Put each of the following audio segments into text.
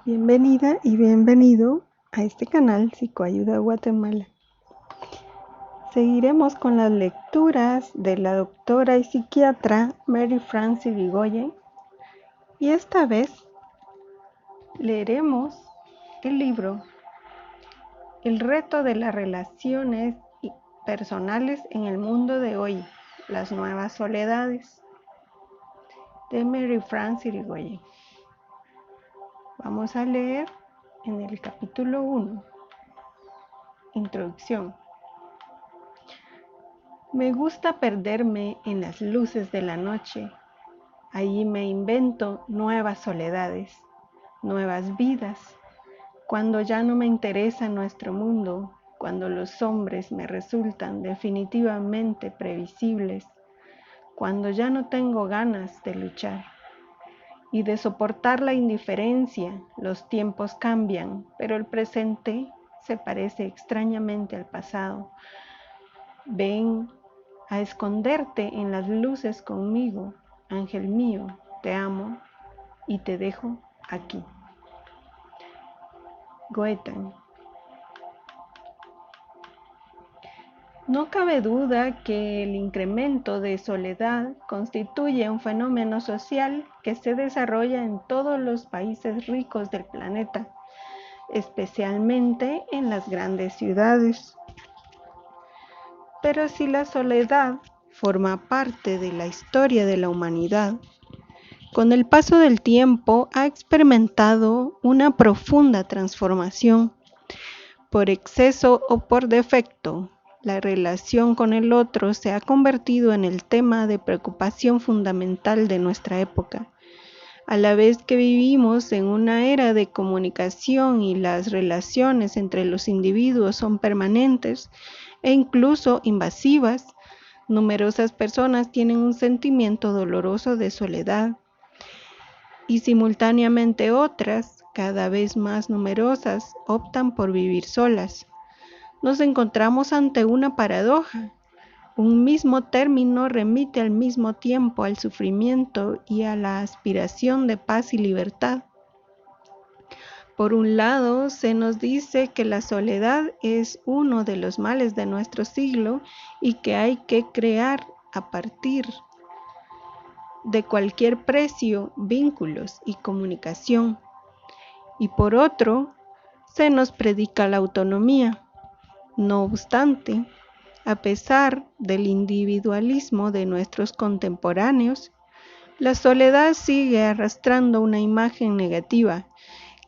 Bienvenida y bienvenido a este canal Psicoayuda Guatemala. Seguiremos con las lecturas de la doctora y psiquiatra Mary Frances Irigoyen y esta vez leeremos el libro El reto de las relaciones personales en el mundo de hoy, las nuevas soledades, de Mary Frances Irigoyen. Vamos a leer en el capítulo 1, Introducción. Me gusta perderme en las luces de la noche. Allí me invento nuevas soledades, nuevas vidas. Cuando ya no me interesa nuestro mundo, cuando los hombres me resultan definitivamente previsibles, cuando ya no tengo ganas de luchar y de soportar la indiferencia, los tiempos cambian, pero el presente se parece extrañamente al pasado. Ven a esconderte en las luces conmigo, ángel mío, te amo y te dejo aquí. Goethe. No cabe duda que el incremento de soledad constituye un fenómeno social que se desarrolla en todos los países ricos del planeta, especialmente en las grandes ciudades. Pero si la soledad forma parte de la historia de la humanidad, con el paso del tiempo ha experimentado una profunda transformación. Por exceso o por defecto, la relación con el otro se ha convertido en el tema de preocupación fundamental de nuestra época. A la vez que vivimos en una era de comunicación y las relaciones entre los individuos son permanentes e incluso invasivas, numerosas personas tienen un sentimiento doloroso de soledad y simultáneamente otras, cada vez más numerosas, optan por vivir solas. Nos encontramos ante una paradoja. Un mismo término remite al mismo tiempo al sufrimiento y a la aspiración de paz y libertad. Por un lado, se nos dice que la soledad es uno de los males de nuestro siglo y que hay que crear a partir de cualquier precio vínculos y comunicación. Y por otro, se nos predica la autonomía. No obstante, a pesar del individualismo de nuestros contemporáneos, la soledad sigue arrastrando una imagen negativa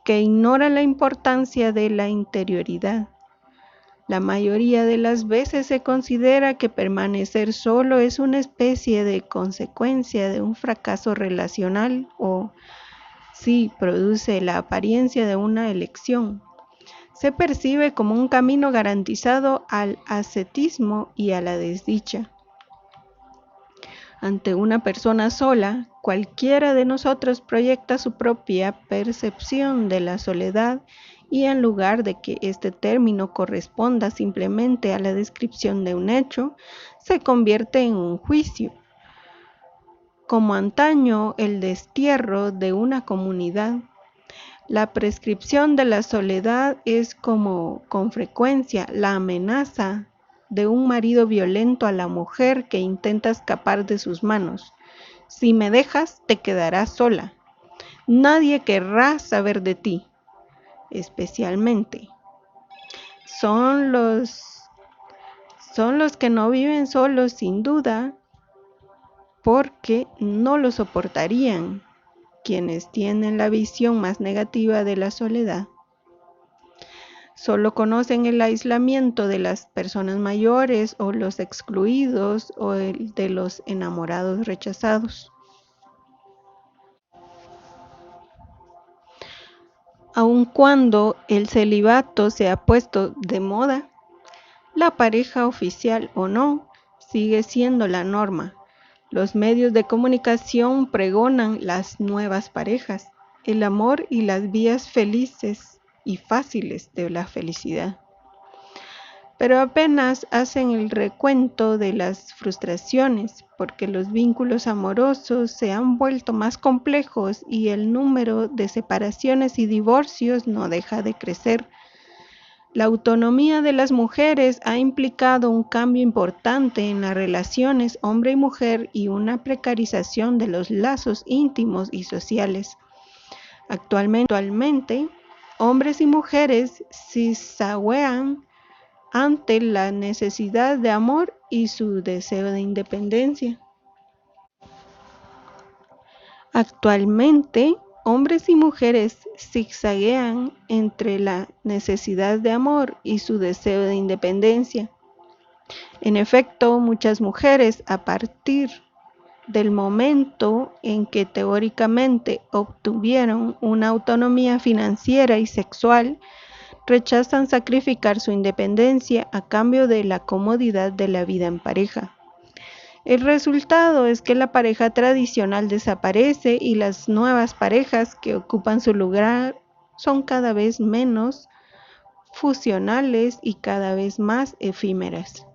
que ignora la importancia de la interioridad. La mayoría de las veces se considera que permanecer solo es una especie de consecuencia de un fracaso relacional o, si produce la apariencia de una elección, se percibe como un camino garantizado al ascetismo y a la desdicha. Ante una persona sola, cualquiera de nosotros proyecta su propia percepción de la soledad y en lugar de que este término corresponda simplemente a la descripción de un hecho, se convierte en un juicio. Como antaño el destierro de una comunidad, la prescripción de la soledad es como, con frecuencia, la amenaza de un marido violento a la mujer que intenta escapar de sus manos. Si me dejas, te quedarás sola. Nadie querrá saber de ti, especialmente. Son los que no viven solos, sin duda, porque no lo soportarían, quienes tienen la visión más negativa de la soledad. Solo conocen el aislamiento de las personas mayores o los excluidos o el de los enamorados rechazados. Aun cuando el celibato se ha puesto de moda, la pareja oficial o no sigue siendo la norma. Los medios de comunicación pregonan las nuevas parejas, el amor y las vías felices y fáciles de la felicidad. pero apenas hacen el recuento de las frustraciones, porque los vínculos amorosos se han vuelto más complejos y el número de separaciones y divorcios no deja de crecer. La autonomía de las mujeres ha implicado un cambio importante en las relaciones hombre y mujer y una precarización de los lazos íntimos y sociales. Actualmente, hombres y mujeres zigzaguean ante la necesidad de amor y su deseo de independencia. Actualmente, hombres y mujeres zigzaguean entre la necesidad de amor y su deseo de independencia. En efecto, muchas mujeres, a partir del momento en que teóricamente obtuvieron una autonomía financiera y sexual, rechazan sacrificar su independencia a cambio de la comodidad de la vida en pareja. El resultado es que la pareja tradicional desaparece y las nuevas parejas que ocupan su lugar son cada vez menos funcionales y cada vez más efímeras.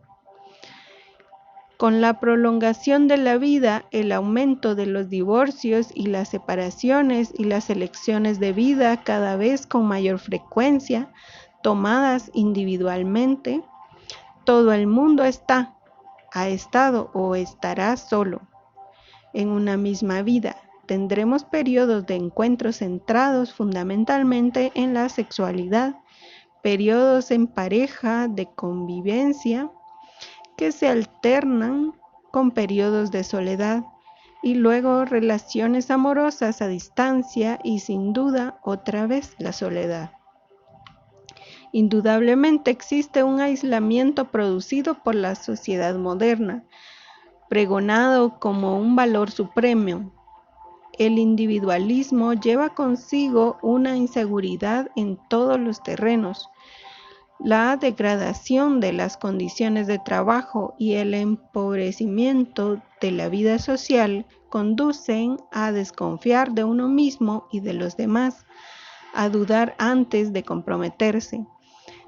Con la prolongación de la vida, el aumento de los divorcios y las separaciones y las elecciones de vida cada vez con mayor frecuencia, tomadas individualmente, todo el mundo ha estado o estará solo. En una misma vida, tendremos periodos de encuentros centrados fundamentalmente en la sexualidad, periodos en pareja de convivencia, que se alternan con periodos de soledad y luego relaciones amorosas a distancia y sin duda otra vez la soledad. Indudablemente existe un aislamiento producido por la sociedad moderna, pregonado como un valor supremo. El individualismo lleva consigo una inseguridad en todos los terrenos. La degradación de las condiciones de trabajo y el empobrecimiento de la vida social conducen a desconfiar de uno mismo y de los demás, a dudar antes de comprometerse.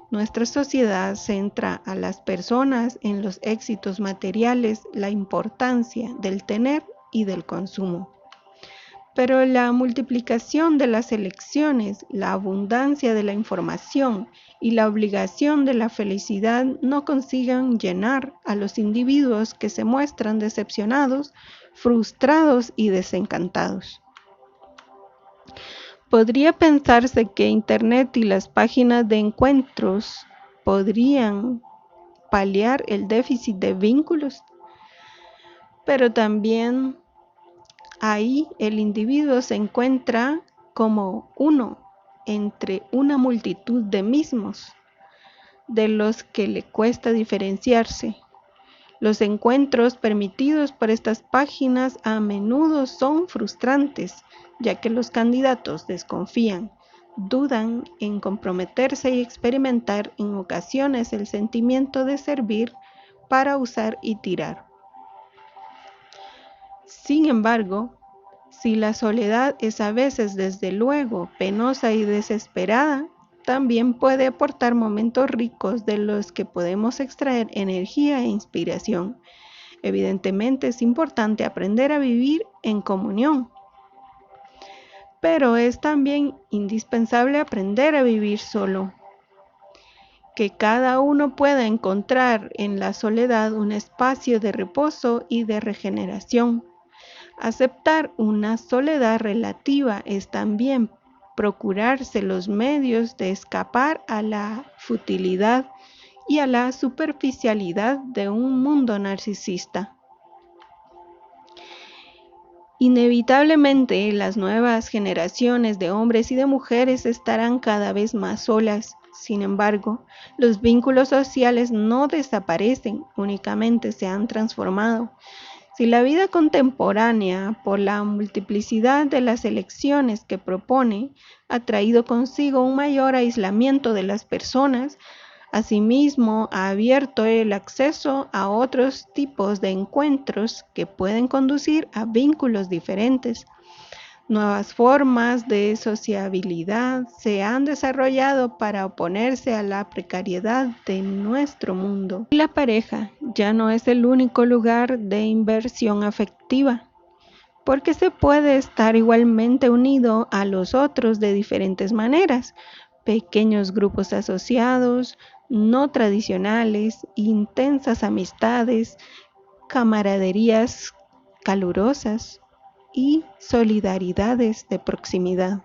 Nuestra sociedad centra a las personas en los éxitos materiales, la importancia del tener y del consumo. Pero la multiplicación de las elecciones, la abundancia de la información y la obligación de la felicidad no consiguen llenar a los individuos que se muestran decepcionados, frustrados y desencantados. Podría pensarse que Internet y las páginas de encuentros podrían paliar el déficit de vínculos, pero también ahí el individuo se encuentra como uno entre una multitud de mismos, de los que le cuesta diferenciarse. Los encuentros permitidos por estas páginas a menudo son frustrantes, ya que los candidatos desconfían, dudan en comprometerse y experimentar en ocasiones el sentimiento de servir para usar y tirar. Sin embargo, si la soledad es a veces desde luego penosa y desesperada, también puede aportar momentos ricos de los que podemos extraer energía e inspiración. Evidentemente es importante aprender a vivir en comunión, pero es también indispensable aprender a vivir solo. Que cada uno pueda encontrar en la soledad un espacio de reposo y de regeneración. Aceptar una soledad relativa es también procurarse los medios de escapar a la futilidad y a la superficialidad de un mundo narcisista. Inevitablemente, las nuevas generaciones de hombres y de mujeres estarán cada vez más solas. Sin embargo, los vínculos sociales no desaparecen, únicamente se han transformado. Si la vida contemporánea, por la multiplicidad de las elecciones que propone, ha traído consigo un mayor aislamiento de las personas, asimismo ha abierto el acceso a otros tipos de encuentros que pueden conducir a vínculos diferentes. Nuevas formas de sociabilidad se han desarrollado para oponerse a la precariedad de nuestro mundo. La pareja ya no es el único lugar de inversión afectiva, porque se puede estar igualmente unido a los otros de diferentes maneras: pequeños grupos asociados, no tradicionales, intensas amistades, camaraderías calurosas y solidaridades de proximidad,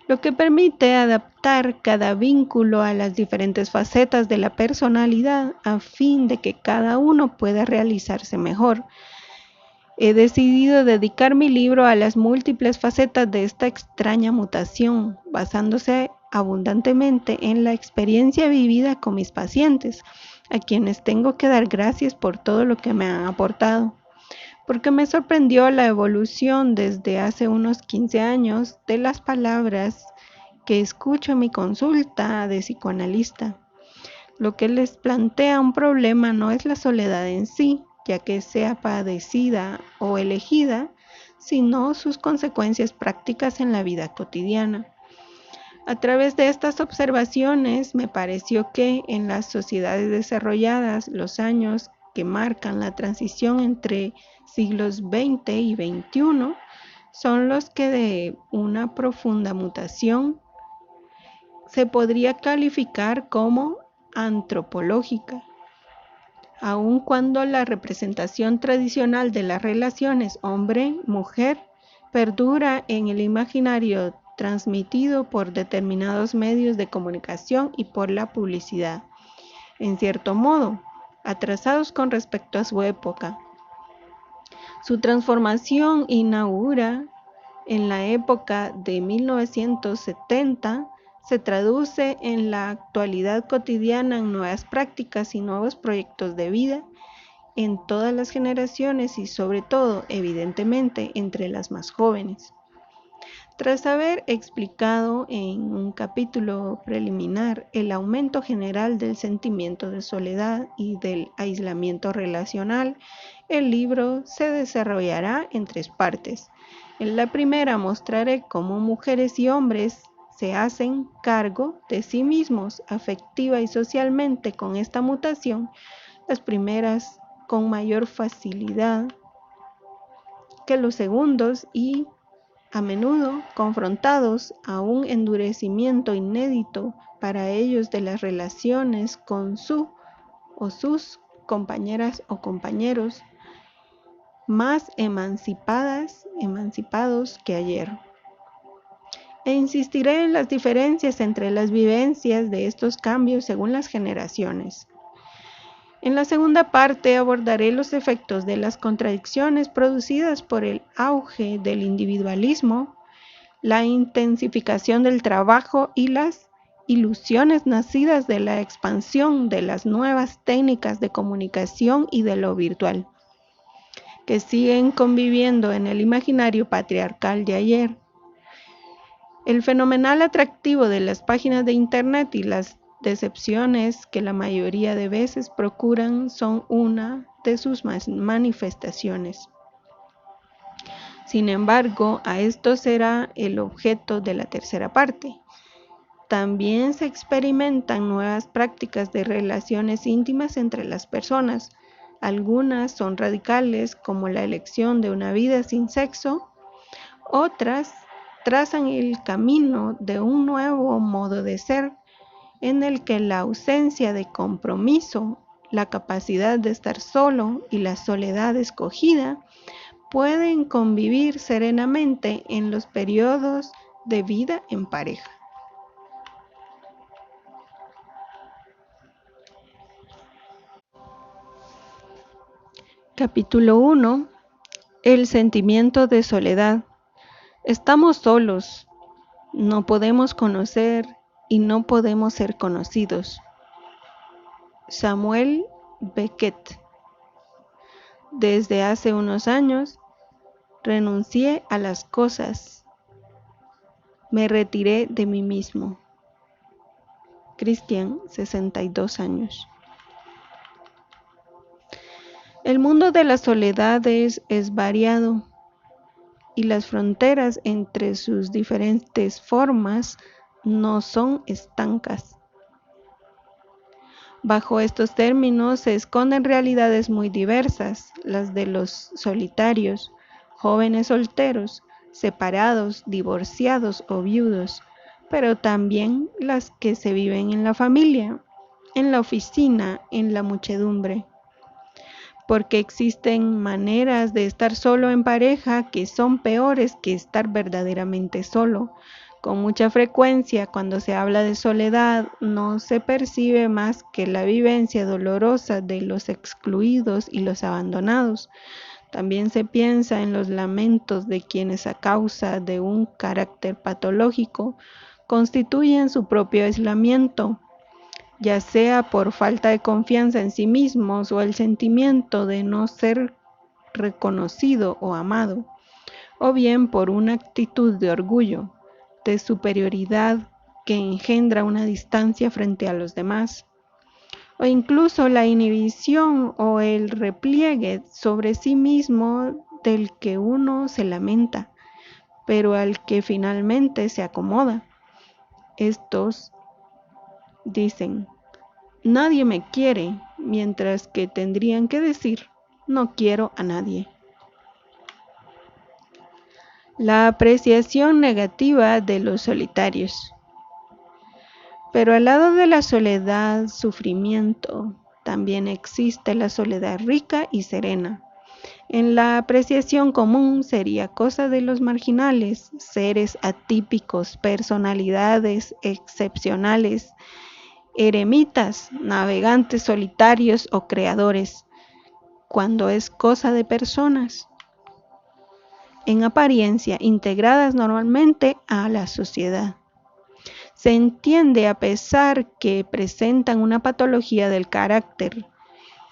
lo que permite adaptar cada vínculo a las diferentes facetas de la personalidad a fin de que cada uno pueda realizarse mejor. He decidido dedicar mi libro a las múltiples facetas de esta extraña mutación, basándose abundantemente en la experiencia vivida con mis pacientes, a quienes tengo que dar gracias por todo lo que me han aportado, porque me sorprendió la evolución desde hace unos 15 años de las palabras que escucho en mi consulta de psicoanalista. Lo que les plantea un problema no es la soledad en sí, ya que sea padecida o elegida, sino sus consecuencias prácticas en la vida cotidiana. A través de estas observaciones me pareció que en las sociedades desarrolladas los años que marcan la transición entre siglos XX y XXI son los que de una profunda mutación se podría calificar como antropológica, aun cuando la representación tradicional de las relaciones hombre-mujer perdura en el imaginario transmitido por determinados medios de comunicación y por la publicidad, en cierto modo, atrasados con respecto a su época. Su transformación inaugura en la época de 1970, se traduce en la actualidad cotidiana en nuevas prácticas y nuevos proyectos de vida en todas las generaciones y sobre todo, evidentemente, entre las más jóvenes. Tras haber explicado en un capítulo preliminar el aumento general del sentimiento de soledad y del aislamiento relacional, el libro se desarrollará en 3 partes. En la primera mostraré cómo mujeres y hombres se hacen cargo de sí mismos afectiva y socialmente con esta mutación, las primeras con mayor facilidad que los segundos y a menudo confrontados a un endurecimiento inédito para ellos de las relaciones con su o sus compañeras o compañeros, más emancipados que ayer. E insistiré en las diferencias entre las vivencias de estos cambios según las generaciones. En la segunda parte abordaré los efectos de las contradicciones producidas por el auge del individualismo, la intensificación del trabajo y las ilusiones nacidas de la expansión de las nuevas técnicas de comunicación y de lo virtual, que siguen conviviendo en el imaginario patriarcal de ayer. El fenomenal atractivo de las páginas de internet y las decepciones que la mayoría de veces procuran son una de sus manifestaciones. Sin embargo, a esto será el objeto de la tercera parte. También se experimentan nuevas prácticas de relaciones íntimas entre las personas. Algunas son radicales, como la elección de una vida sin sexo. Otras trazan el camino de un nuevo modo de ser, en el que la ausencia de compromiso, la capacidad de estar solo y la soledad escogida pueden convivir serenamente en los periodos de vida en pareja. Capítulo 1. El sentimiento de soledad. Estamos solos, no podemos conocer y no podemos ser conocidos. Samuel Beckett. Desde hace unos años, renuncié a las cosas. Me retiré de mí mismo. Cristian, 62 años. El mundo de las soledades es variado. y las fronteras entre sus diferentes formas no son estancas. Bajo estos términos se esconden realidades muy diversas, las de los solitarios, jóvenes solteros, separados, divorciados o viudos, pero también las que se viven en la familia, en la oficina, en la muchedumbre. Porque existen maneras de estar solo en pareja que son peores que estar verdaderamente solo. Con mucha frecuencia, cuando se habla de soledad, no se percibe más que la vivencia dolorosa de los excluidos y los abandonados. También se piensa en los lamentos de quienes a causa de un carácter patológico constituyen su propio aislamiento, ya sea por falta de confianza en sí mismos o el sentimiento de no ser reconocido o amado, o bien por una actitud de orgullo, de superioridad que engendra una distancia frente a los demás, o incluso la inhibición o el repliegue sobre sí mismo del que uno se lamenta, pero al que finalmente se acomoda. Estos dicen: nadie me quiere, mientras que tendrían que decir: no quiero a nadie. La apreciación negativa de los solitarios. Pero al lado de la soledad, sufrimiento, también existe la soledad rica y serena. En la apreciación común sería cosa de los marginales, seres atípicos, personalidades excepcionales, eremitas, navegantes solitarios o creadores, cuando es cosa de personas, en apariencia integradas normalmente a la sociedad. Se entiende a pesar que presentan una patología del carácter,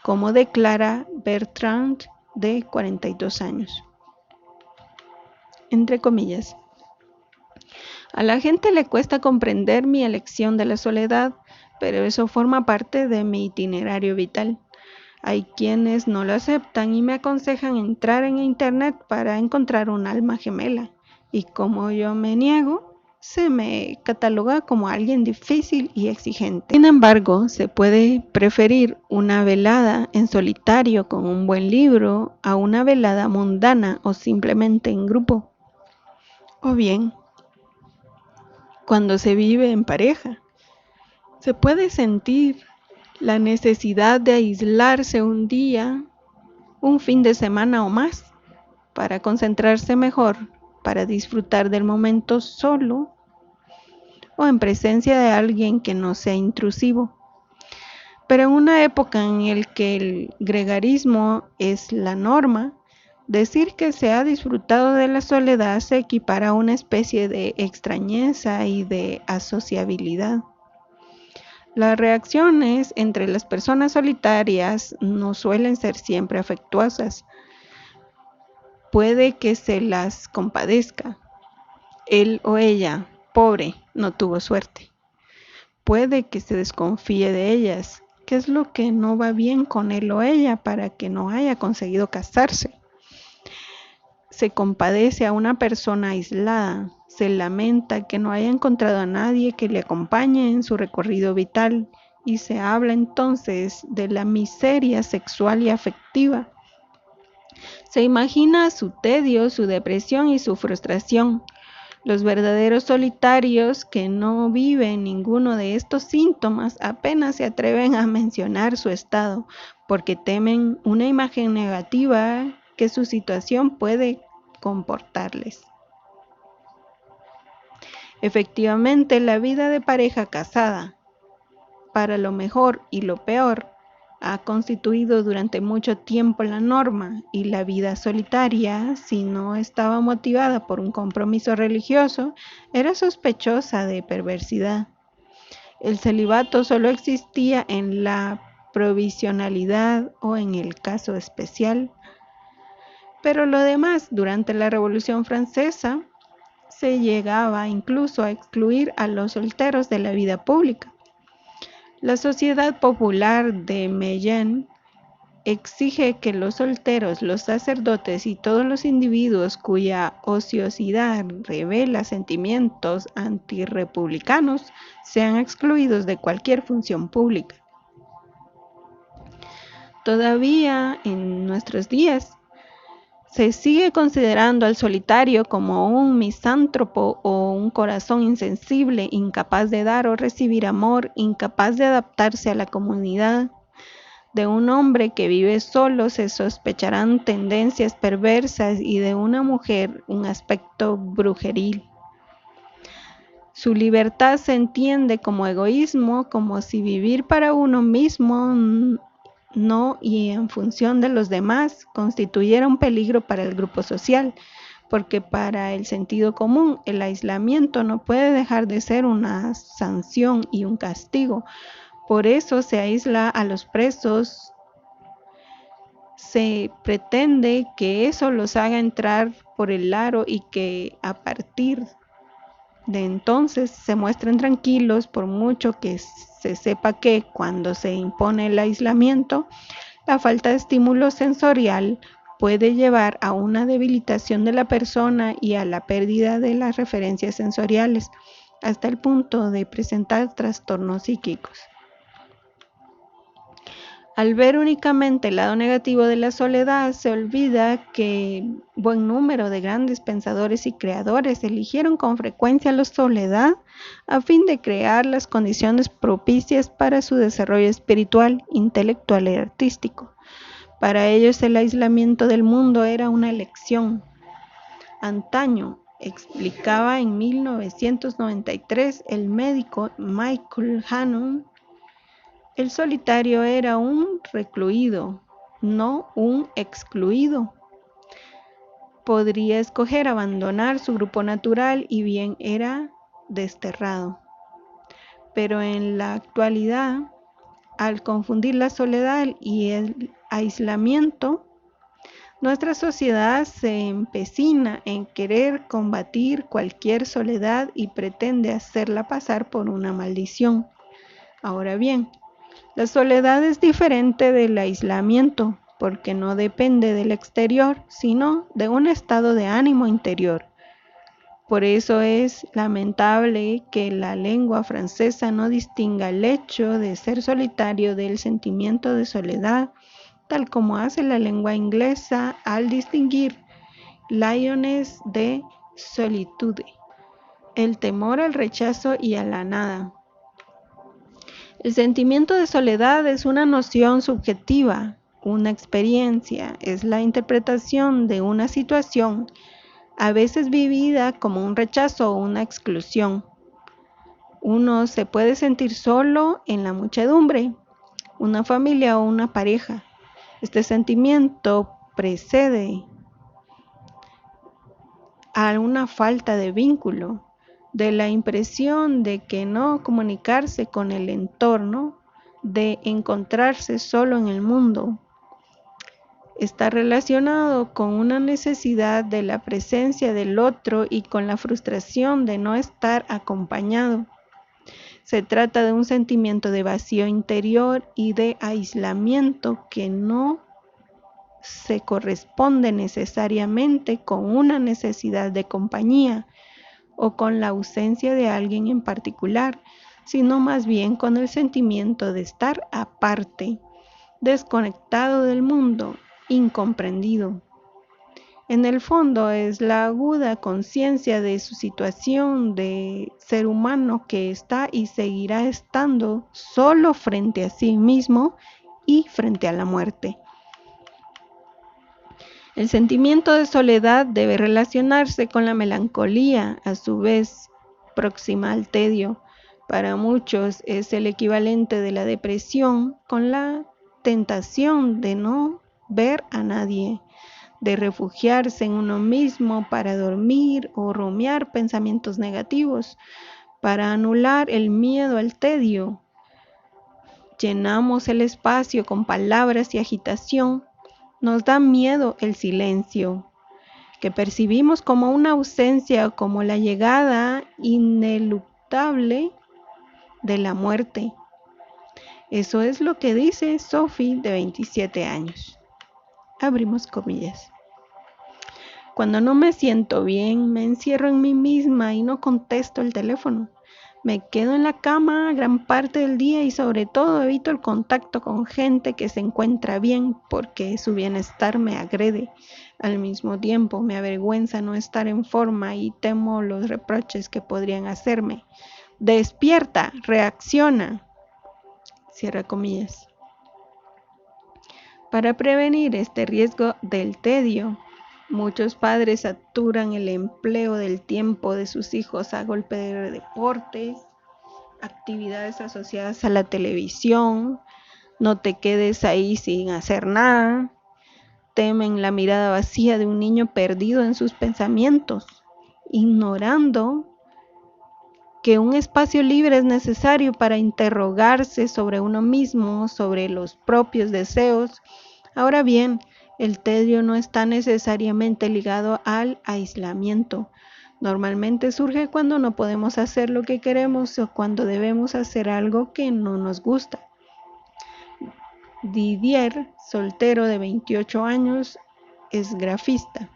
como declara Bertrand, de 42 años. Entre comillas. A la gente le cuesta comprender mi elección de la soledad, pero eso forma parte de mi itinerario vital. Hay quienes no lo aceptan y me aconsejan entrar en internet para encontrar un alma gemela. Y como yo me niego, se me cataloga como alguien difícil y exigente. Sin embargo, se puede preferir una velada en solitario con un buen libro a una velada mundana o simplemente en grupo. O bien, cuando se vive en pareja, se puede sentir la necesidad de aislarse un día, un fin de semana o más, para concentrarse mejor, para disfrutar del momento solo o en presencia de alguien que no sea intrusivo. Pero en una época en la que el gregarismo es la norma, decir que se ha disfrutado de la soledad se equipara a una especie de extrañeza y de asociabilidad. Las reacciones entre las personas solitarias no suelen ser siempre afectuosas. Puede que se las compadezca. Él o ella, pobre, no tuvo suerte. Puede que se desconfíe de ellas. ¿Qué es lo que no va bien con él o ella para que no haya conseguido casarse? Se compadece a una persona aislada. Se lamenta que no haya encontrado a nadie que le acompañe en su recorrido vital y se habla entonces de la miseria sexual y afectiva. Se imagina su tedio, su depresión y su frustración. Los verdaderos solitarios que no viven ninguno de estos síntomas apenas se atreven a mencionar su estado porque temen una imagen negativa que su situación puede comportarles. Efectivamente, la vida de pareja casada, para lo mejor y lo peor, ha constituido durante mucho tiempo la norma, y la vida solitaria, si no estaba motivada por un compromiso religioso, era sospechosa de perversidad. El celibato solo existía en la provisionalidad o en el caso especial. Pero lo demás, durante la Revolución Francesa, se llegaba incluso a excluir a los solteros de la vida pública. La Sociedad Popular de Mellén exige que los solteros, los sacerdotes y todos los individuos cuya ociosidad revela sentimientos antirrepublicanos sean excluidos de cualquier función pública. Todavía en nuestros días se sigue considerando al solitario como un misántropo o un corazón insensible, incapaz de dar o recibir amor, incapaz de adaptarse a la comunidad. De un hombre que vive solo se sospecharán tendencias perversas y de una mujer un aspecto brujeril. Su libertad se entiende como egoísmo, como si vivir para uno mismo no y en función de los demás constituyera un peligro para el grupo social, porque para el sentido común el aislamiento no puede dejar de ser una sanción y un castigo. Por eso se aísla a los presos. Se pretende que eso los haga entrar por el aro y que a partir de entonces se muestren tranquilos, por mucho que se sepa que cuando se impone el aislamiento, la falta de estímulo sensorial puede llevar a una debilitación de la persona y a la pérdida de las referencias sensoriales, hasta el punto de presentar trastornos psíquicos. Al ver únicamente el lado negativo de la soledad, se olvida que buen número de grandes pensadores y creadores eligieron con frecuencia la soledad a fin de crear las condiciones propicias para su desarrollo espiritual, intelectual y artístico. Para ellos el aislamiento del mundo era una elección. Antaño, explicaba en 1993 el médico Michael Hannum, el solitario era un recluido, no un excluido. Podría escoger abandonar su grupo natural y bien era desterrado. Pero en la actualidad, al confundir la soledad y el aislamiento, nuestra sociedad se empecina en querer combatir cualquier soledad y pretende hacerla pasar por una maldición. Ahora bien, la soledad es diferente del aislamiento porque no depende del exterior, sino de un estado de ánimo interior. Por eso es lamentable que la lengua francesa no distinga el hecho de ser solitario del sentimiento de soledad, tal como hace la lengua inglesa al distinguir loneliness de solitude, el temor al rechazo y a la nada. El sentimiento de soledad es una noción subjetiva, una experiencia, es la interpretación de una situación, a veces vivida como un rechazo o una exclusión. Uno se puede sentir solo en la muchedumbre, una familia o una pareja. Este sentimiento precede a una falta de vínculo, de la impresión de que no comunicarse con el entorno, de encontrarse solo en el mundo. Está relacionado con una necesidad de la presencia del otro y con la frustración de no estar acompañado. Se trata de un sentimiento de vacío interior y de aislamiento que no se corresponde necesariamente con una necesidad de compañía o con la ausencia de alguien en particular, sino más bien con el sentimiento de estar aparte, desconectado del mundo, incomprendido. En el fondo es la aguda conciencia de su situación de ser humano que está y seguirá estando solo frente a sí mismo y frente a la muerte. El sentimiento de soledad debe relacionarse con la melancolía, a su vez próxima al tedio. Para muchos es el equivalente de la depresión con la tentación de no ver a nadie, de refugiarse en uno mismo para dormir o rumiar pensamientos negativos, para anular el miedo al tedio. Llenamos el espacio con palabras y agitación. Nos da miedo el silencio, que percibimos como una ausencia o como la llegada ineluctable de la muerte. Eso es lo que dice Sophie, de 27 años. Abrimos comillas. Cuando no me siento bien, me encierro en mí misma y no contesto el teléfono. Me quedo en la cama gran parte del día y sobre todo evito el contacto con gente que se encuentra bien porque su bienestar me agrede. Al mismo tiempo me avergüenza no estar en forma y temo los reproches que podrían hacerme. Despierta, reacciona. Cierra comillas. Para prevenir este riesgo del tedio, muchos padres saturan el empleo del tiempo de sus hijos a golpe de deportes, actividades asociadas a la televisión, no te quedes ahí sin hacer nada, temen la mirada vacía de un niño perdido en sus pensamientos, ignorando que un espacio libre es necesario para interrogarse sobre uno mismo, sobre los propios deseos. Ahora bien, el tedio no está necesariamente ligado al aislamiento. Normalmente surge cuando no podemos hacer lo que queremos o cuando debemos hacer algo que no nos gusta. Didier, soltero de 28 años, es grafista,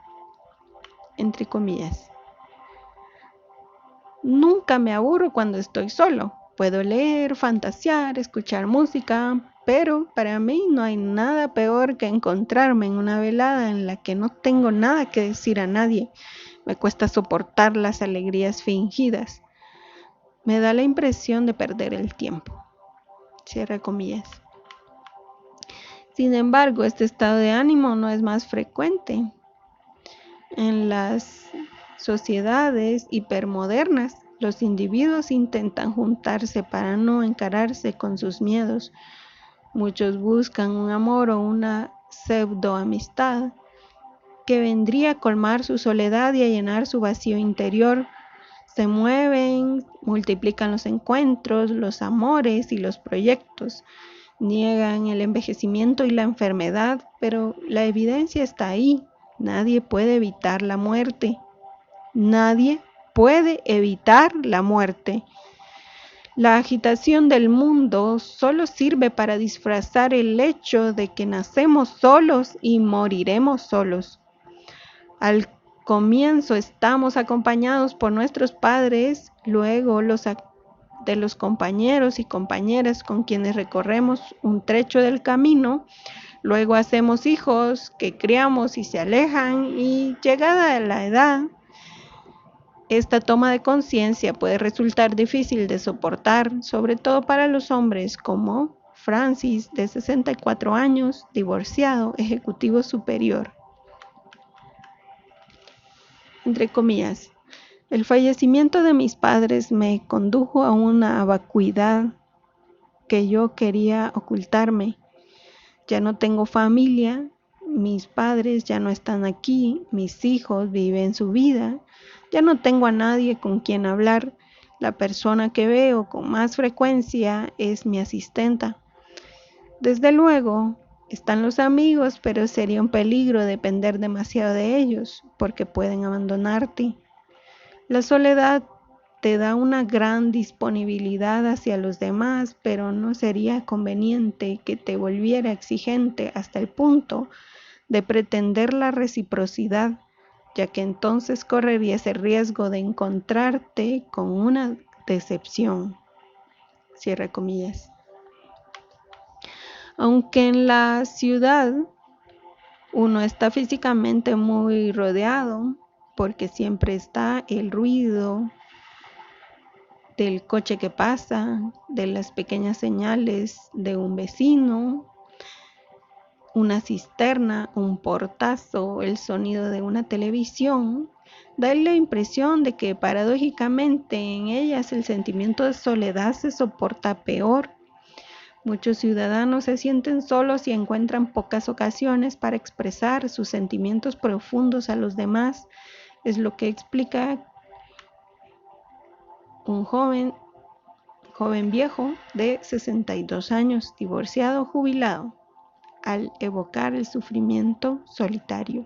entre comillas. Nunca me aburro cuando estoy solo. Puedo leer, fantasear, escuchar música, pero para mí no hay nada peor que encontrarme en una velada en la que no tengo nada que decir a nadie. Me cuesta soportar las alegrías fingidas. Me da la impresión de perder el tiempo. Cierra comillas. Sin embargo, este estado de ánimo no es más frecuente en las sociedades hipermodernas. Los individuos intentan juntarse para no encararse con sus miedos. Muchos buscan un amor o una pseudoamistad que vendría a colmar su soledad y a llenar su vacío interior. Se mueven, multiplican los encuentros, los amores y los proyectos. Niegan el envejecimiento y la enfermedad, pero la evidencia está ahí. Nadie puede evitar la muerte. Nadie puede evitar la muerte. La agitación del mundo solo sirve para disfrazar el hecho de que nacemos solos y moriremos solos. Al comienzo estamos acompañados por nuestros padres, luego de los compañeros y compañeras con quienes recorremos un trecho del camino, luego hacemos hijos que criamos y se alejan y llegada a la edad, esta toma de conciencia puede resultar difícil de soportar, sobre todo para los hombres como Francis, de 64 años, divorciado, ejecutivo superior. Entre comillas, el fallecimiento de mis padres me condujo a una vacuidad que yo quería ocultarme. Ya no tengo familia, mis padres ya no están aquí, mis hijos viven su vida, ya no tengo a nadie con quien hablar. La persona que veo con más frecuencia es mi asistenta. Desde luego, están los amigos, pero sería un peligro depender demasiado de ellos, porque pueden abandonarte. La soledad te da una gran disponibilidad hacia los demás, pero no sería conveniente que te volviera exigente hasta el punto de pretender la reciprocidad, ya que entonces correrías el riesgo de encontrarte con una decepción. Cierra comillas. Aunque en la ciudad uno está físicamente muy rodeado, porque siempre está el ruido del coche que pasa, de las pequeñas señales de un vecino, una cisterna, un portazo, el sonido de una televisión, da la impresión de que paradójicamente en ellas el sentimiento de soledad se soporta peor. Muchos ciudadanos se sienten solos y encuentran pocas ocasiones para expresar sus sentimientos profundos a los demás. Es lo que explica un joven viejo de 62 años, divorciado, jubilado, al evocar el sufrimiento solitario.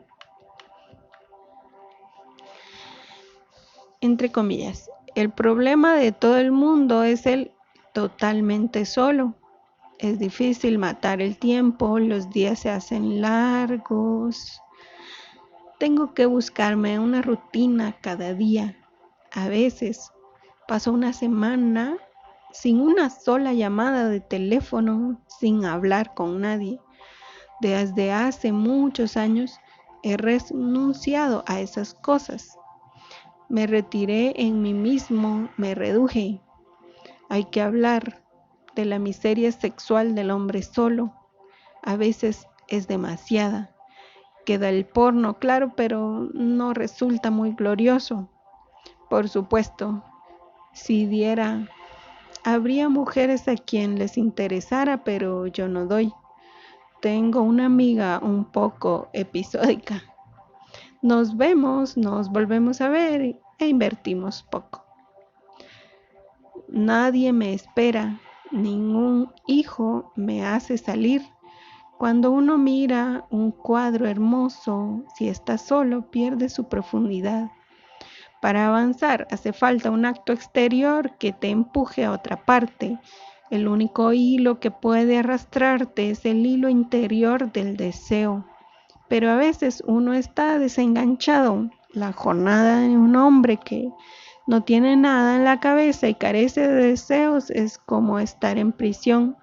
Entre comillas, el problema de todo el mundo es el totalmente solo. Es difícil matar el tiempo, los días se hacen largos. Tengo que buscarme una rutina cada día. A veces paso una semana sin una sola llamada de teléfono, sin hablar con nadie. Desde hace muchos años he renunciado a esas cosas. Me retiré en mí mismo, me reduje. Hay que hablar de la miseria sexual del hombre solo. A veces es demasiada. Queda el porno, claro, pero no resulta muy glorioso. Por supuesto, si diera, habría mujeres a quien les interesara, pero yo no doy. Tengo una amiga un poco episódica. Nos vemos, nos volvemos a ver e invertimos poco. Nadie me espera, ningún hijo me hace salir. Cuando uno mira un cuadro hermoso, si está solo, pierde su profundidad. Para avanzar hace falta un acto exterior que te empuje a otra parte. El único hilo que puede arrastrarte es el hilo interior del deseo. Pero a veces uno está desenganchado. La jornada de un hombre que no tiene nada en la cabeza y carece de deseos es como estar en prisión,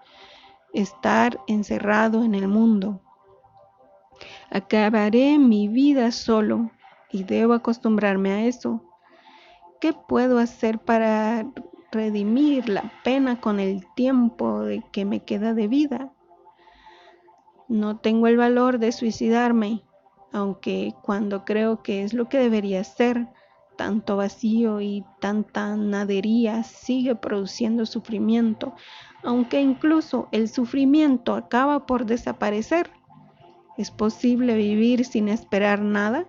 estar encerrado en el mundo. Acabaré mi vida solo y debo acostumbrarme a eso. ¿Qué puedo hacer para redimir la pena con el tiempo que me queda de vida? No tengo el valor de suicidarme, aunque cuando creo que es lo que debería ser, tanto vacío y tanta nadería sigue produciendo sufrimiento, aunque incluso el sufrimiento acaba por desaparecer. ¿Es posible vivir sin esperar nada?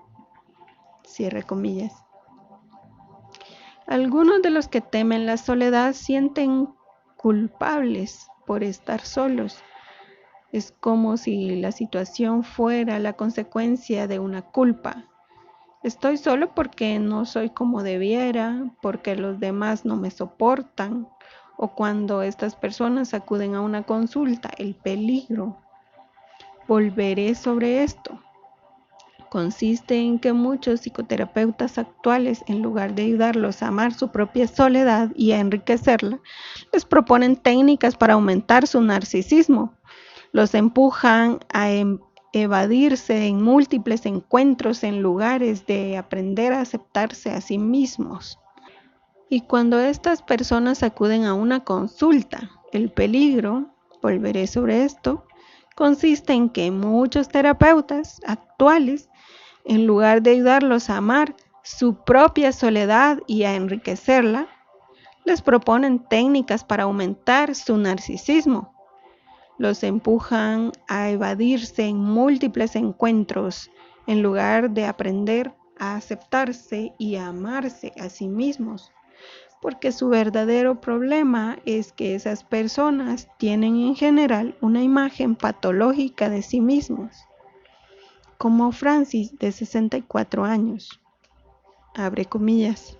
Cierre comillas. Algunos de los que temen la soledad sienten culpables por estar solos. Es como si la situación fuera la consecuencia de una culpa. Estoy solo porque no soy como debiera, porque los demás no me soportan, o cuando estas personas acuden a una consulta, el peligro. Volveré sobre esto. Consiste en que muchos psicoterapeutas actuales, en lugar de ayudarlos a amar su propia soledad y a enriquecerla, les proponen técnicas para aumentar su narcisismo. Los empujan a evadirse en múltiples encuentros en lugares de aprender a aceptarse a sí mismos. Y cuando estas personas acuden a una consulta, el peligro, volveré sobre esto, consiste en que muchos terapeutas actuales, en lugar de ayudarlos a amar su propia soledad y a enriquecerla, les proponen técnicas para aumentar su narcisismo. Los empujan a evadirse en múltiples encuentros en lugar de aprender a aceptarse y a amarse a sí mismos, porque su verdadero problema es que esas personas tienen en general una imagen patológica de sí mismos. Como Francis, de 64 años. Abre comillas.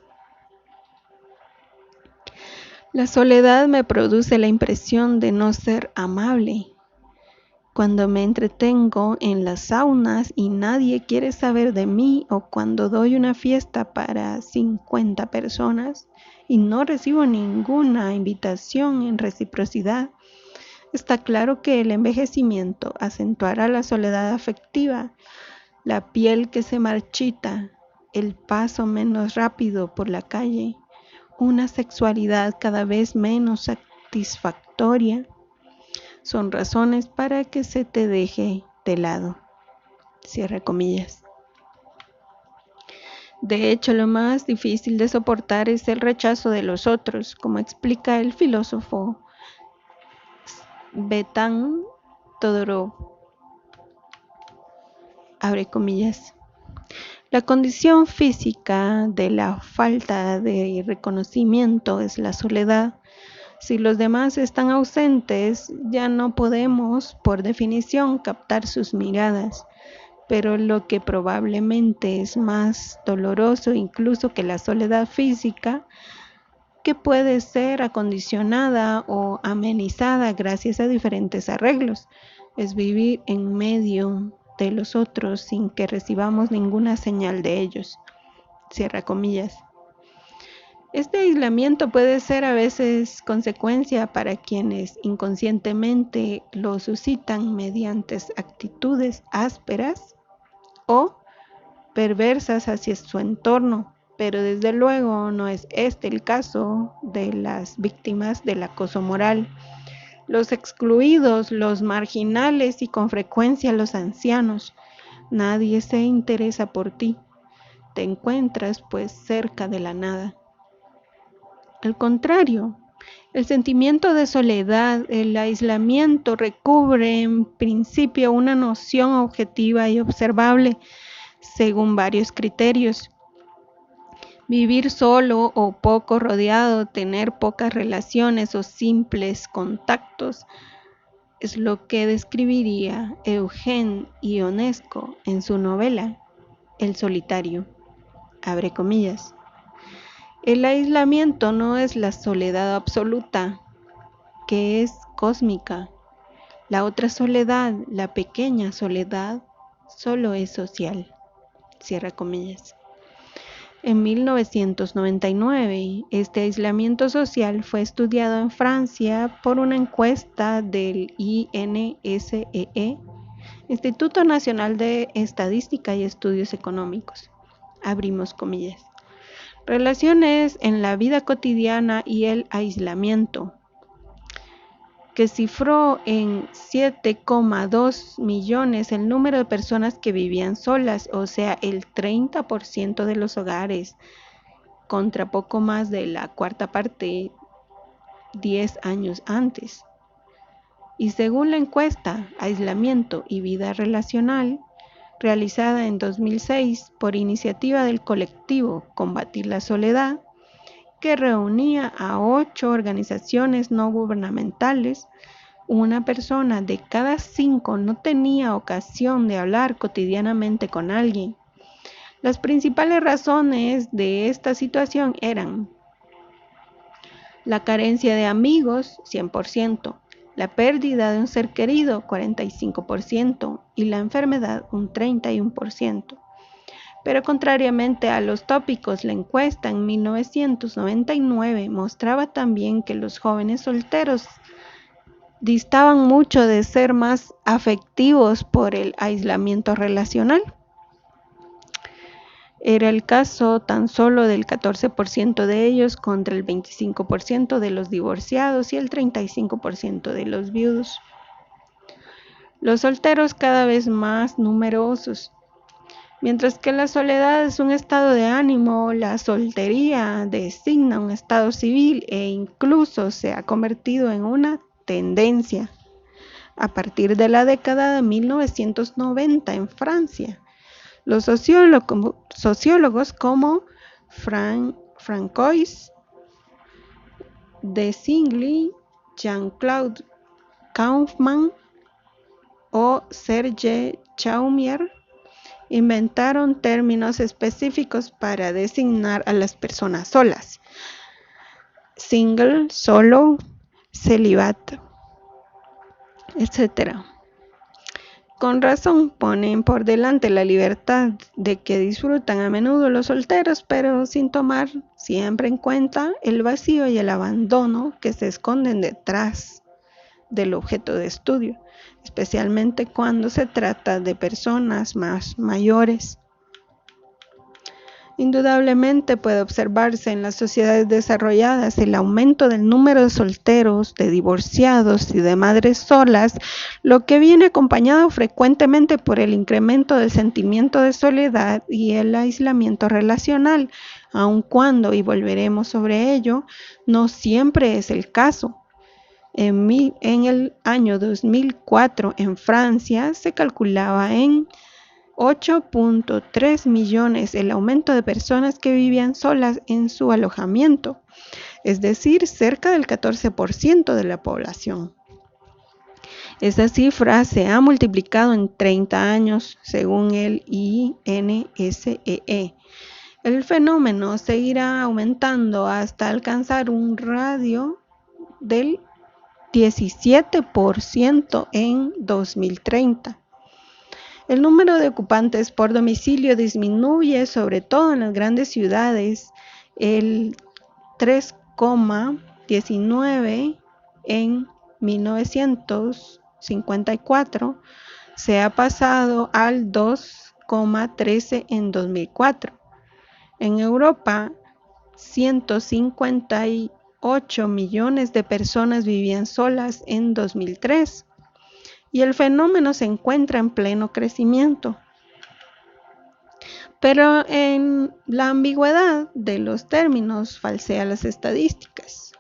La soledad me produce la impresión de no ser amable. Cuando me entretengo en las saunas y nadie quiere saber de mí, o cuando doy una fiesta para 50 personas y no recibo ninguna invitación en reciprocidad, está claro que el envejecimiento acentuará la soledad afectiva, la piel que se marchita, el paso menos rápido por la calle, una sexualidad cada vez menos satisfactoria. Son razones para que se te deje de lado. Cierra comillas. De hecho, lo más difícil de soportar es el rechazo de los otros, como explica el filósofo Tzvetan Todorov. Abre comillas. La condición física de la falta de reconocimiento es la soledad. Si los demás están ausentes, ya no podemos, por definición, captar sus miradas. Pero lo que probablemente es más doloroso incluso que la soledad física que puede ser acondicionada o amenizada gracias a diferentes arreglos. Es vivir en medio de los otros sin que recibamos ninguna señal de ellos. Cierra comillas. Este aislamiento puede ser a veces consecuencia para quienes inconscientemente lo suscitan mediante actitudes ásperas o perversas hacia su entorno, pero desde luego no es este el caso de las víctimas del acoso moral, los excluidos, los marginales y con frecuencia los ancianos. Nadie se interesa por ti. Te encuentras pues cerca de la nada. Al contrario, el sentimiento de soledad, el aislamiento recubre en principio una noción objetiva y observable según varios criterios. Vivir solo o poco rodeado, tener pocas relaciones o simples contactos es lo que describiría Eugene Ionesco en su novela El solitario. Abre comillas. El aislamiento no es la soledad absoluta, que es cósmica. La otra soledad, la pequeña soledad, solo es social. Cierra comillas. En 1999, este aislamiento social fue estudiado en Francia por una encuesta del INSEE, Instituto Nacional de Estadística y Estudios Económicos. Abrimos comillas. Relaciones en la vida cotidiana y el aislamiento, que cifró en 7,2 millones el número de personas que vivían solas, o sea, el 30% de los hogares, contra poco más de la cuarta parte 10 años antes. Y según la encuesta Aislamiento y Vida Relacional, realizada en 2006 por iniciativa del colectivo Combatir la Soledad, que reunía a 8 organizaciones no gubernamentales, una persona de cada 5 no tenía ocasión de hablar cotidianamente con alguien. Las principales razones de esta situación eran la carencia de amigos, 100%, la pérdida de un ser querido, 45%, y la enfermedad, un 31%. Pero contrariamente a los tópicos, la encuesta en 1999 mostraba también que los jóvenes solteros distaban mucho de ser más afectivos por el aislamiento relacional. Era el caso tan solo del 14% de ellos contra el 25% de los divorciados y el 35% de los viudos. Los solteros cada vez más numerosos. Mientras que la soledad es un estado de ánimo, la soltería designa un estado civil e incluso se ha convertido en una tendencia. A partir de la década de 1990 en Francia, los sociólogos como Francois de Singly, Jean-Claude Kaufmann o Serge Chaumier inventaron términos específicos para designar a las personas solas: single, solo, celibato, etc. Con razón ponen por delante la libertad de que disfrutan a menudo los solteros, pero sin tomar siempre en cuenta el vacío y el abandono que se esconden detrás del objeto de estudio, especialmente cuando se trata de personas más mayores. Indudablemente puede observarse en las sociedades desarrolladas el aumento del número de solteros, de divorciados y de madres solas, lo que viene acompañado frecuentemente por el incremento del sentimiento de soledad y el aislamiento relacional, aun cuando, y volveremos sobre ello, no siempre es el caso. En el año 2004 en Francia se calculaba en 8.3 millones el aumento de personas que vivían solas en su alojamiento, es decir, cerca del 14% de la población. Esta cifra se ha multiplicado en 30 años según el INSEE. El fenómeno seguirá aumentando hasta alcanzar un radio del 17% en 2030. El número de ocupantes por domicilio disminuye, sobre todo en las grandes ciudades, el 3,19 en 1954 se ha pasado al 2,13 en 2004. En Europa, 158 millones de personas vivían solas en 2003 y el fenómeno se encuentra en pleno crecimiento. Pero en la ambigüedad de los términos falsea las estadísticas,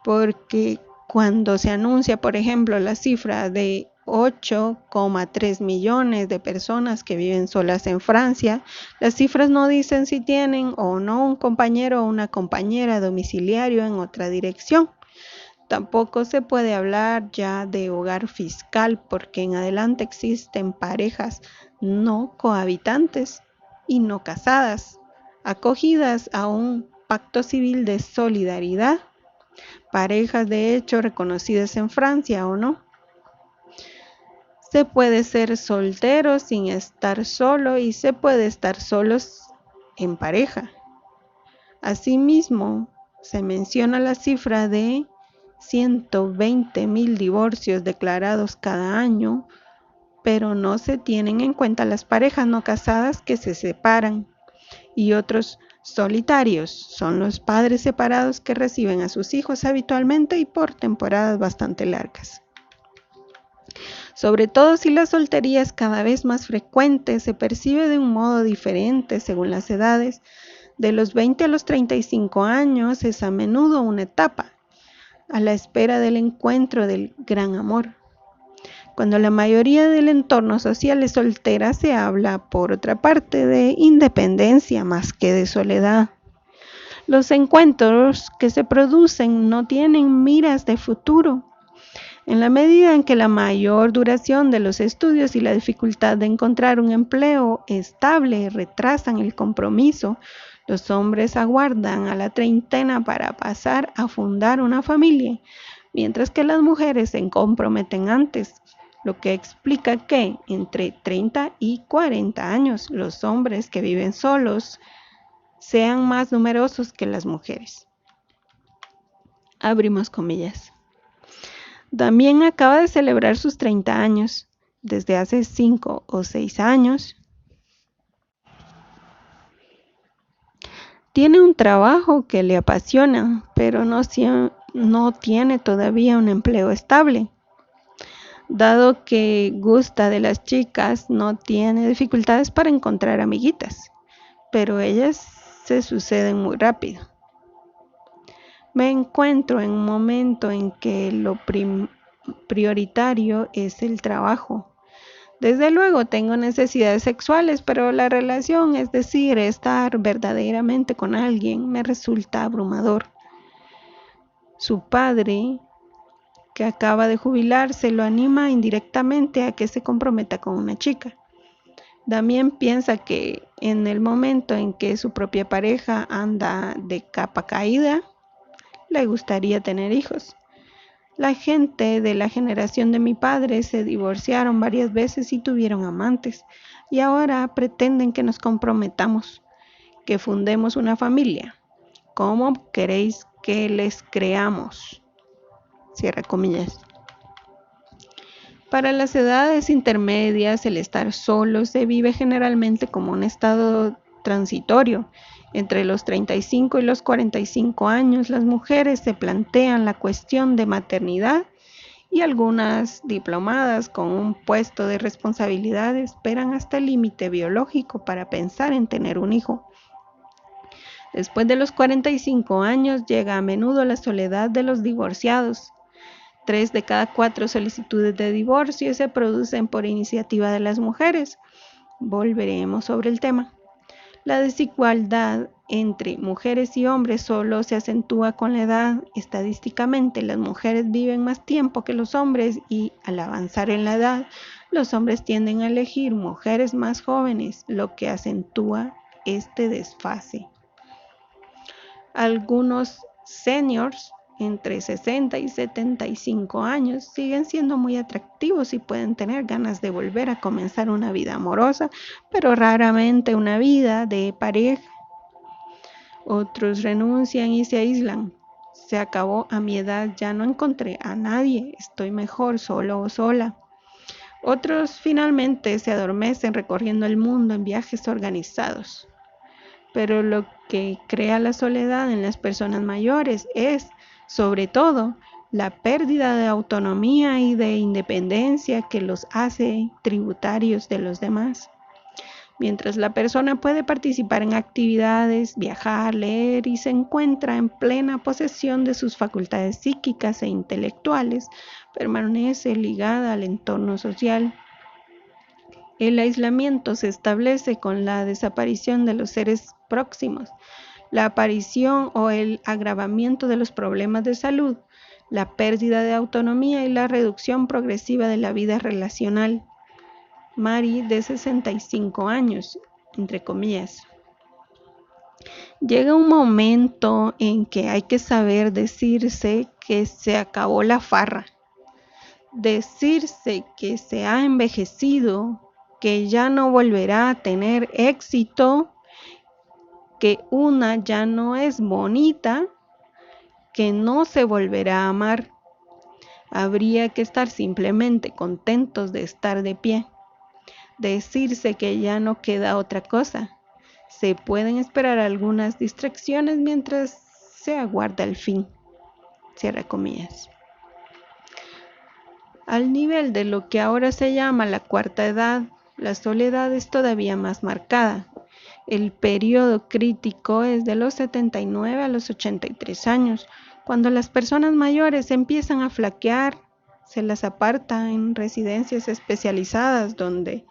porque cuando se anuncia, por ejemplo, la cifra de 8,3 millones de personas que viven solas en Francia, las cifras no dicen si tienen o no un compañero o una compañera domiciliario en otra dirección. Tampoco se puede hablar ya de hogar fiscal porque en adelante existen parejas no cohabitantes y no casadas, acogidas a un pacto civil de solidaridad, parejas de hecho reconocidas en Francia o no. Se puede ser soltero sin estar solo y se puede estar solos en pareja. Asimismo, se menciona la cifra de 120,000 divorcios declarados cada año, pero no se tienen en cuenta las parejas no casadas que se separan y otros solitarios. Son los padres separados que reciben a sus hijos habitualmente y por temporadas bastante largas. Sobre todo si la soltería es cada vez más frecuente, se percibe de un modo diferente según las edades. De los 20 a los 35 años es a menudo una etapa, a la espera del encuentro del gran amor. Cuando la mayoría del entorno social es soltera, se habla, por otra parte, de independencia más que de soledad. Los encuentros que se producen no tienen miras de futuro. En la medida en que la mayor duración de los estudios y la dificultad de encontrar un empleo estable retrasan el compromiso, los hombres aguardan a la treintena para pasar a fundar una familia, mientras que las mujeres se comprometen antes, lo que explica que entre 30 y 40 años los hombres que viven solos sean más numerosos que las mujeres. Abrimos comillas. También acaba de celebrar sus 30 años. Desde hace 5 o 6 años. Tiene un trabajo que le apasiona, pero no tiene todavía un empleo estable. Dado que gusta de las chicas, no tiene dificultades para encontrar amiguitas, pero ellas se suceden muy rápido. Me encuentro en un momento en que lo prioritario es el trabajo. Desde luego tengo necesidades sexuales, pero la relación, es decir, estar verdaderamente con alguien, me resulta abrumador. Su padre, que acaba de jubilarse, lo anima indirectamente a que se comprometa con una chica. También piensa que en el momento en que su propia pareja anda de capa caída, le gustaría tener hijos. La gente de la generación de mi padre se divorciaron varias veces y tuvieron amantes, y ahora pretenden que nos comprometamos, que fundemos una familia. ¿Cómo queréis que les creamos? Cierra comillas. Para las edades intermedias, el estar solo se vive generalmente como un estado transitorio. Entre los 35 y los 45 años, las mujeres se plantean la cuestión de maternidad y algunas diplomadas con un puesto de responsabilidad esperan hasta el límite biológico para pensar en tener un hijo. Después de los 45 años llega a menudo la soledad de los divorciados. 3 de cada 4 solicitudes de divorcio se producen por iniciativa de las mujeres. Volveremos sobre el tema. La desigualdad entre mujeres y hombres solo se acentúa con la edad. Estadísticamente, las mujeres viven más tiempo que los hombres y, al avanzar en la edad, los hombres tienden a elegir mujeres más jóvenes, lo que acentúa este desfase. Algunos seniors entre 60 y 75 años siguen siendo muy atractivos y pueden tener ganas de volver a comenzar una vida amorosa, pero raramente una vida de pareja. Otros renuncian y se aíslan. Se acabó a mi edad, ya no encontré a nadie, estoy mejor solo o sola. Otros finalmente se adormecen recorriendo el mundo en viajes organizados. Pero lo que crea la soledad en las personas mayores es, sobre todo, la pérdida de autonomía y de independencia que los hace tributarios de los demás. Mientras la persona puede participar en actividades, viajar, leer y se encuentra en plena posesión de sus facultades psíquicas e intelectuales, permanece ligada al entorno social. El aislamiento se establece con la desaparición de los seres próximos, la aparición o el agravamiento de los problemas de salud, la pérdida de autonomía y la reducción progresiva de la vida relacional. Mari, de 65 años, entre comillas. Llega un momento en que hay que saber decirse que se acabó la farra, decirse que se ha envejecido, que ya no volverá a tener éxito, que una ya no es bonita, que no se volverá a amar. Habría que estar simplemente contentos de estar de pie. Decirse que ya no queda otra cosa. Se pueden esperar algunas distracciones mientras se aguarda el fin. Cierra comillas. Al nivel de lo que ahora se llama la cuarta edad, la soledad es todavía más marcada. El periodo crítico es de los 79 a los 83 años, cuando las personas mayores empiezan a flaquear, se las aparta en residencias especializadas donde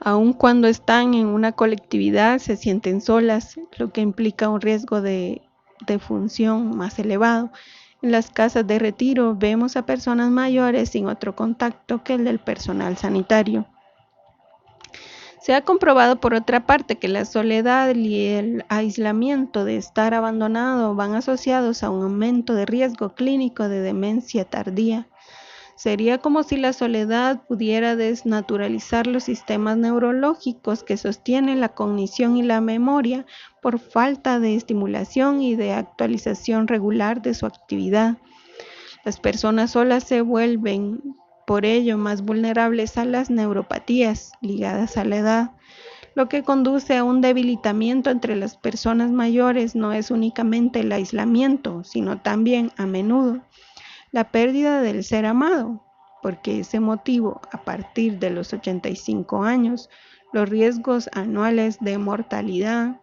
aun cuando están en una colectividad, se sienten solas, lo que implica un riesgo de defunción más elevado. En las casas de retiro vemos a personas mayores sin otro contacto que el del personal sanitario. Se ha comprobado por otra parte que la soledad y el aislamiento de estar abandonado van asociados a un aumento de riesgo clínico de demencia tardía. Sería como si la soledad pudiera desnaturalizar los sistemas neurológicos que sostienen la cognición y la memoria por falta de estimulación y de actualización regular de su actividad. Las personas solas se vuelven, por ello, más vulnerables a las neuropatías ligadas a la edad. Lo que conduce a un debilitamiento entre las personas mayores no es únicamente el aislamiento, sino también, a menudo, la pérdida del ser amado. Por ese motivo, a partir de los 85 años, los riesgos anuales de mortalidad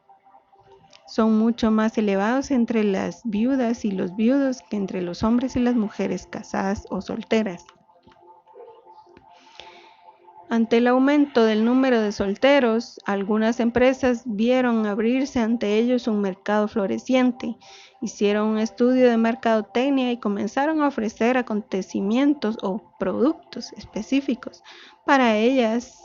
son mucho más elevados entre las viudas y los viudos que entre los hombres y las mujeres casadas o solteras. Ante el aumento del número de solteros, algunas empresas vieron abrirse ante ellos un mercado floreciente. Hicieron un estudio de mercadotecnia y comenzaron a ofrecer acontecimientos o productos específicos. Para ellas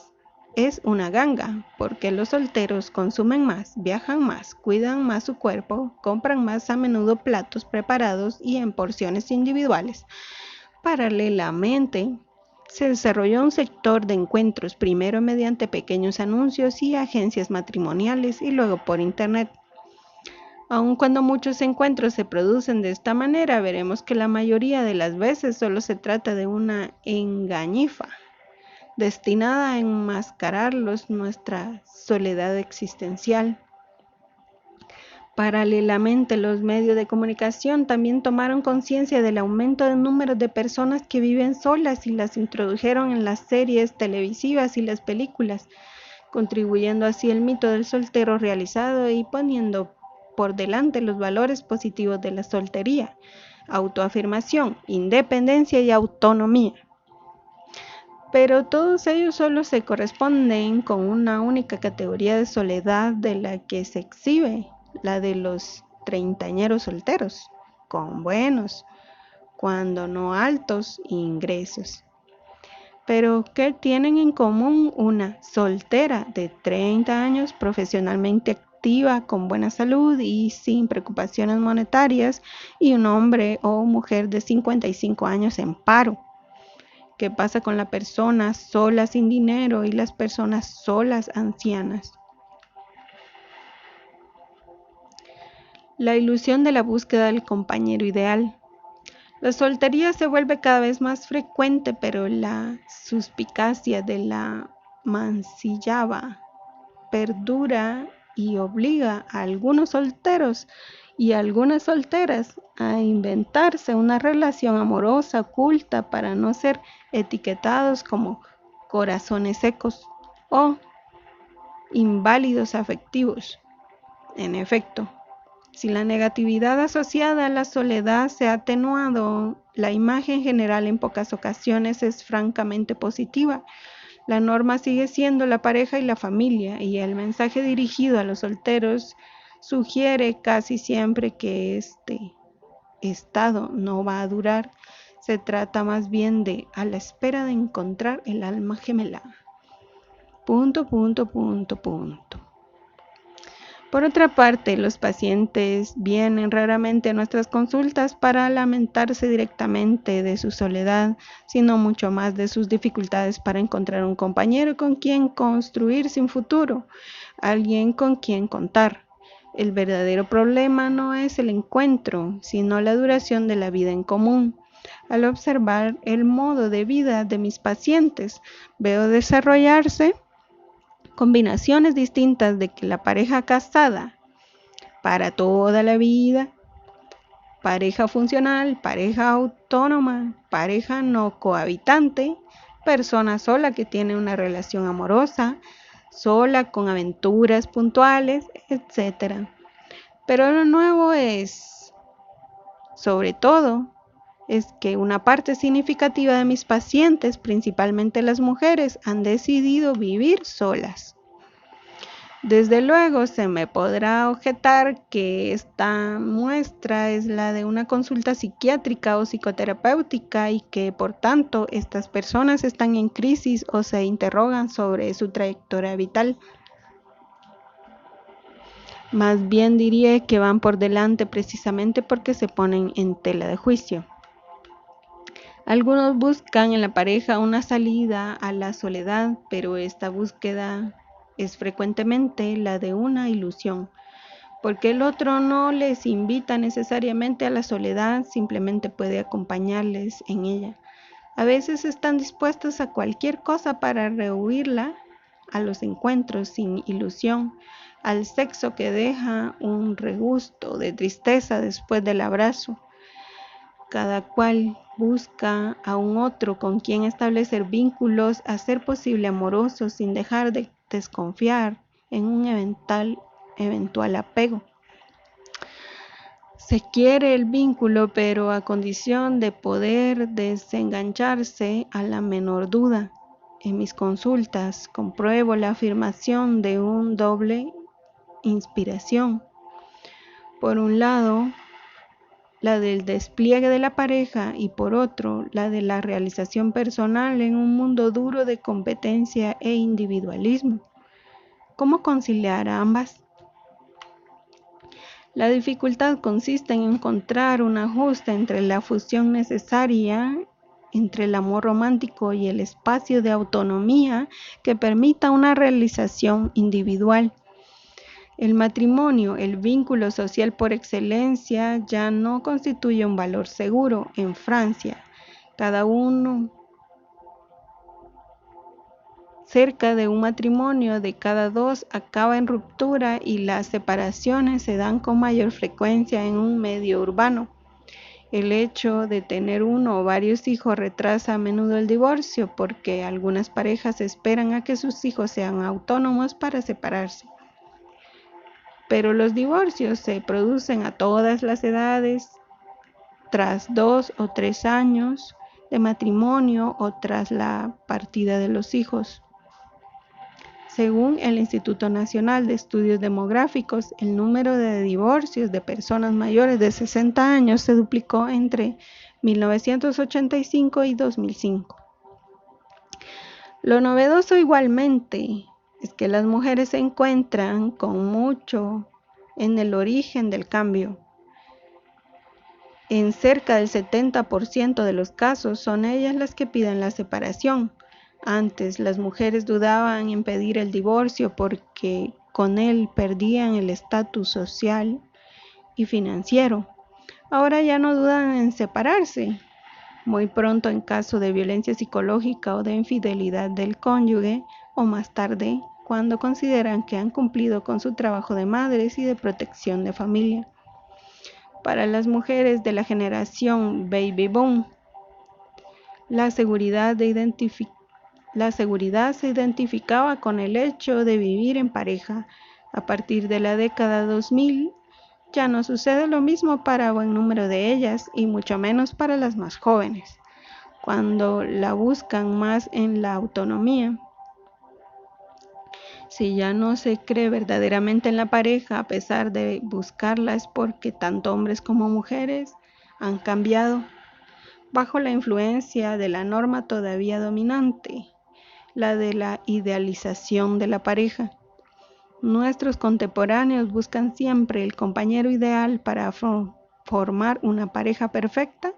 es una ganga, porque los solteros consumen más, viajan más, cuidan más su cuerpo, compran más a menudo platos preparados y en porciones individuales. Paralelamente, se desarrolló un sector de encuentros, primero mediante pequeños anuncios y agencias matrimoniales y luego por internet. Aun cuando muchos encuentros se producen de esta manera, veremos que la mayoría de las veces solo se trata de una engañifa, destinada a enmascarar nuestra soledad existencial. Paralelamente, los medios de comunicación también tomaron conciencia del aumento del número de personas que viven solas y las introdujeron en las series televisivas y las películas, contribuyendo así al mito del soltero realizado y poniendo por delante los valores positivos de la soltería, autoafirmación, independencia y autonomía. Pero todos ellos solo se corresponden con una única categoría de soledad de la que se exhibe, la de los treintañeros solteros, con buenos, cuando no altos, ingresos. Pero ¿qué tienen en común una soltera de 30 años profesionalmente activa, con buena salud y sin preocupaciones monetarias, y un hombre o mujer de 55 años en paro? ¿Qué pasa con la persona sola sin dinero y las personas solas ancianas? La ilusión de la búsqueda del compañero ideal. La soltería se vuelve cada vez más frecuente, pero la suspicacia de la mancillaba perdura y obliga a algunos solteros y a algunas solteras a inventarse una relación amorosa oculta para no ser etiquetados como corazones secos o inválidos afectivos. En efecto, si la negatividad asociada a la soledad se ha atenuado, la imagen general en pocas ocasiones es francamente positiva. La norma sigue siendo la pareja y la familia, y el mensaje dirigido a los solteros sugiere casi siempre que este estado no va a durar. Se trata más bien de a la espera de encontrar el alma gemela. ... Por otra parte, los pacientes vienen raramente a nuestras consultas para lamentarse directamente de su soledad, sino mucho más de sus dificultades para encontrar un compañero con quien construirse un futuro, alguien con quien contar. El verdadero problema no es el encuentro, sino la duración de la vida en común. Al observar el modo de vida de mis pacientes, veo desarrollarse combinaciones distintas de que la pareja casada para toda la vida, pareja funcional, pareja autónoma, pareja no cohabitante, persona sola que tiene una relación amorosa, sola con aventuras puntuales, etc. Pero lo nuevo es, sobre todo, es que una parte significativa de mis pacientes, principalmente las mujeres, han decidido vivir solas. Desde luego se me podrá objetar que esta muestra es la de una consulta psiquiátrica o psicoterapéutica y que por tanto estas personas están en crisis o se interrogan sobre su trayectoria vital. Más bien diría que van por delante precisamente porque se ponen en tela de juicio. Algunos buscan en la pareja una salida a la soledad, pero esta búsqueda es frecuentemente la de una ilusión, porque el otro no les invita necesariamente a la soledad, simplemente puede acompañarles en ella. A veces están dispuestos a cualquier cosa para rehuirla, a los encuentros sin ilusión, al sexo que deja un regusto de tristeza después del abrazo. Cada cual busca a un otro con quien establecer vínculos, a ser posible amorosos, sin dejar de desconfiar en un eventual apego. Se quiere el vínculo, pero a condición de poder desengancharse a la menor duda. En mis consultas compruebo la afirmación de un doble inspiración. Por un lado, la del despliegue de la pareja, y por otro, la de la realización personal en un mundo duro de competencia e individualismo. ¿Cómo conciliar ambas? La dificultad consiste en encontrar un ajuste entre la fusión necesaria entre el amor romántico y el espacio de autonomía que permita una realización individual. El matrimonio, el vínculo social por excelencia, ya no constituye un valor seguro. En Francia, cerca de un matrimonio de cada dos acaba en ruptura y las separaciones se dan con mayor frecuencia en un medio urbano. El hecho de tener uno o varios hijos retrasa a menudo el divorcio porque algunas parejas esperan a que sus hijos sean autónomos para separarse. Pero los divorcios se producen a todas las edades, tras 2 o 3 años de matrimonio o tras la partida de los hijos. Según el Instituto Nacional de Estudios Demográficos, el número de divorcios de personas mayores de 60 años se duplicó entre 1985 y 2005. Lo novedoso igualmente es que las mujeres se encuentran con mucho en el origen del cambio. En cerca del 70% de los casos son ellas las que piden la separación. Antes las mujeres dudaban en pedir el divorcio porque con él perdían el estatus social y financiero. Ahora ya no dudan en separarse. Muy pronto en caso de violencia psicológica o de infidelidad del cónyuge, o más tarde cuando consideran que han cumplido con su trabajo de madres y de protección de familia. Para las mujeres de la generación Baby Boom, la seguridad se identificaba con el hecho de vivir en pareja. A partir de la década 2000, ya no sucede lo mismo para buen número de ellas y mucho menos para las más jóvenes, cuando la buscan más en la autonomía. Si ya no se cree verdaderamente en la pareja a pesar de buscarla, es porque tanto hombres como mujeres han cambiado bajo la influencia de la norma todavía dominante, la de la idealización de la pareja. Nuestros contemporáneos buscan siempre el compañero ideal para formar una pareja perfecta,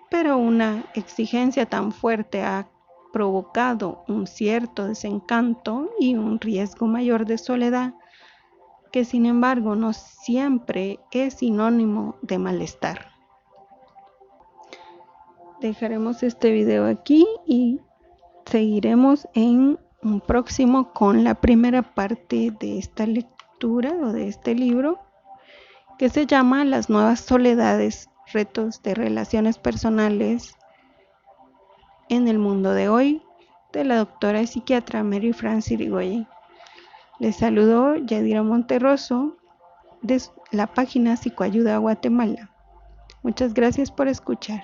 pero una exigencia tan fuerte ha provocado un cierto desencanto y un riesgo mayor de soledad, que sin embargo no siempre es sinónimo de malestar. Dejaremos este video aquí y seguiremos en un próximo con la primera parte de esta lectura o de este libro, que se llama Las nuevas soledades, retos de relaciones personales en el mundo de hoy, de la doctora y psiquiatra Mary Frances Irigoyen. Les saludó Yadira Monterroso de la página Psicoayuda Guatemala. Muchas gracias por escuchar.